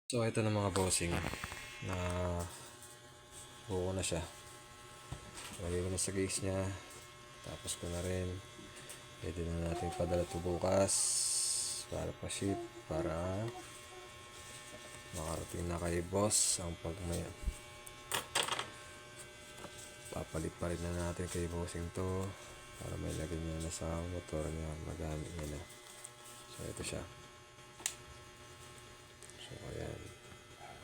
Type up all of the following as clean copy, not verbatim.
So ito na mga bossing na buo na siya. Lagay ko na sa case niya. Tapos ko na rin. Pwede na natin padala to bukas para pa-ship para makarating na kay boss ang pagmay. Papalit pa rin na natin kay bossing to para may lagay niya na sa motor niya. Magamit niya na. So ito siya. So ayan.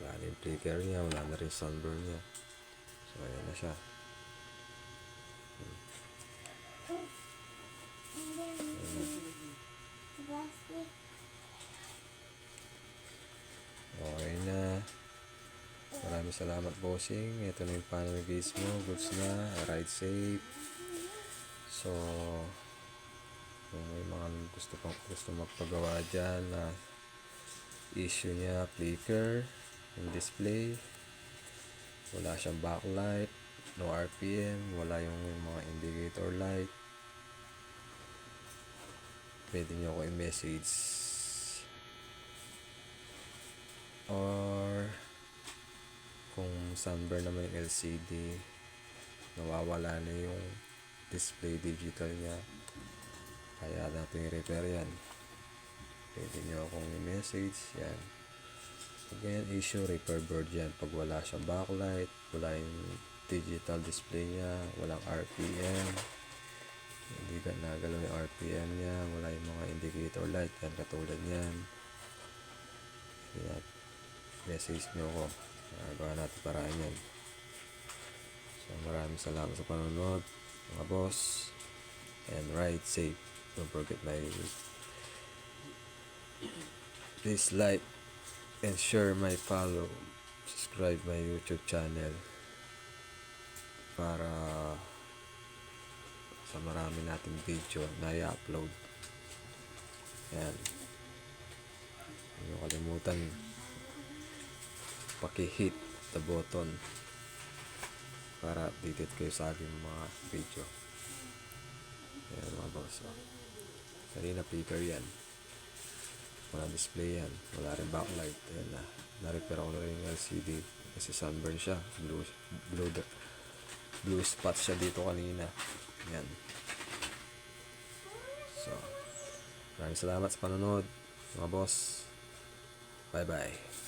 Wala na yung flicker niya. Wala na rin sunburn niya. So ayan na siya. Okay na. Maraming salamat bossing. Ito na yung panel case mo. Goods na. Ride safe. So kung may mga gusto magpagawa dyan na issue niya, flicker yung display, wala siyang backlight, no RPM, wala yung mga indicator light, pwede nyo ako i-message. Or kung sunburn naman yung LCD, nawawala na yung display digital niya, kaya natin i-repair yan, pwede nyo akong i-message yan. Again, issue repair board yan pag wala siyang backlight, wala yung digital display niya, walang RPM, hindi ka nagalaw yung RPM niya, wala yung mga indicator light yan, katulad yan. Kaya message nyo ako, nagawa natin paraan yan. So maraming salamat sa panonood mga boss, and ride safe. Don't forget please like and share my follow, subscribe my YouTube channel para sa marami nating video na i-upload. Yan, huwag niyo kalimutan paki-hit the button para updated kayo sa aking mga video. Yan mga boss. Kanina flicker yan, wala display yan, wala rin backlight. Ayan na, na-repair ako na rin yung LCD kasi sunburn siya, blue spot siya dito kanina. Yan. So maraming salamat sa panonood mga boss. Bye bye.